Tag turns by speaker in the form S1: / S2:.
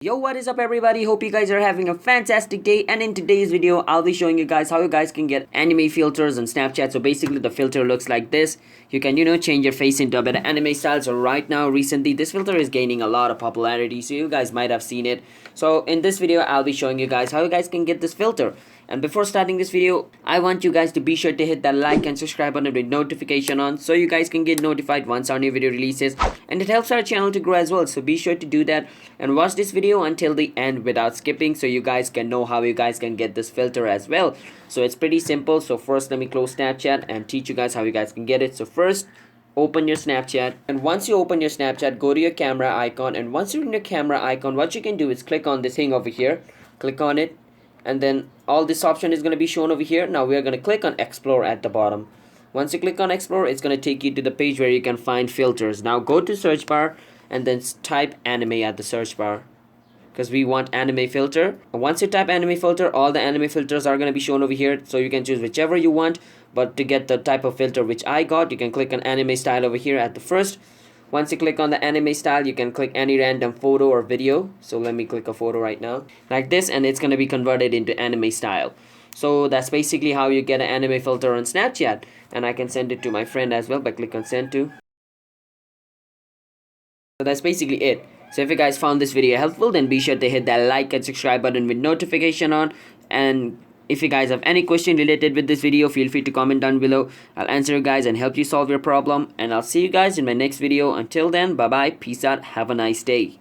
S1: Yo, what is up everybody? Hope you guys are having a fantastic day, and in today's video I'll be showing you guys how you guys can get anime filters on Snapchat. So basically the filter looks like this. You can change your face into a bit of anime style. So right now recently this filter is gaining a lot of popularity, so you guys might have seen it. So in this video I'll be showing you guys how you guys can get this filter. And before starting this video, I want you guys to be sure to hit that like and subscribe button with notification on, so you guys can get notified once our new video releases, and it helps our channel to grow as well. So be sure to do that and watch this video until the end without skipping, so you guys can know how you guys can get this filter as well. So it's pretty simple. So first let me close Snapchat and teach you guys how you guys can get it. So first, open your Snapchat, and once you open your Snapchat, go to your camera icon, and once you're in your camera icon, what you can do is click on this thing over here. Click on it, and then all this option is going to be shown over here. Now we are going to click on explore at the bottom. Once you click on explore, it's going to take you to the page where you can find filters. Now go to search bar and then type anime at the search bar, because we want anime filter. And once you type anime filter, all the anime filters are going to be shown over here, so you can choose whichever you want. But to get the type of filter which I got, you can click on anime style over here at the first. Once you click on the anime style, you can click any random photo or video. So let me click a photo right now like this, and it's going to be converted into anime style. So that's basically how you get an anime filter on Snapchat, and I can send it to my friend as well by click on send to. So that's basically it. So if you guys found this video helpful, then be sure to hit that like and subscribe button with notification on. And if you guys have any question related with this video, feel free to comment down below. I'll answer you guys and help you solve your problem. And I'll see you guys in my next video. Until then, bye bye, peace out, have a nice day.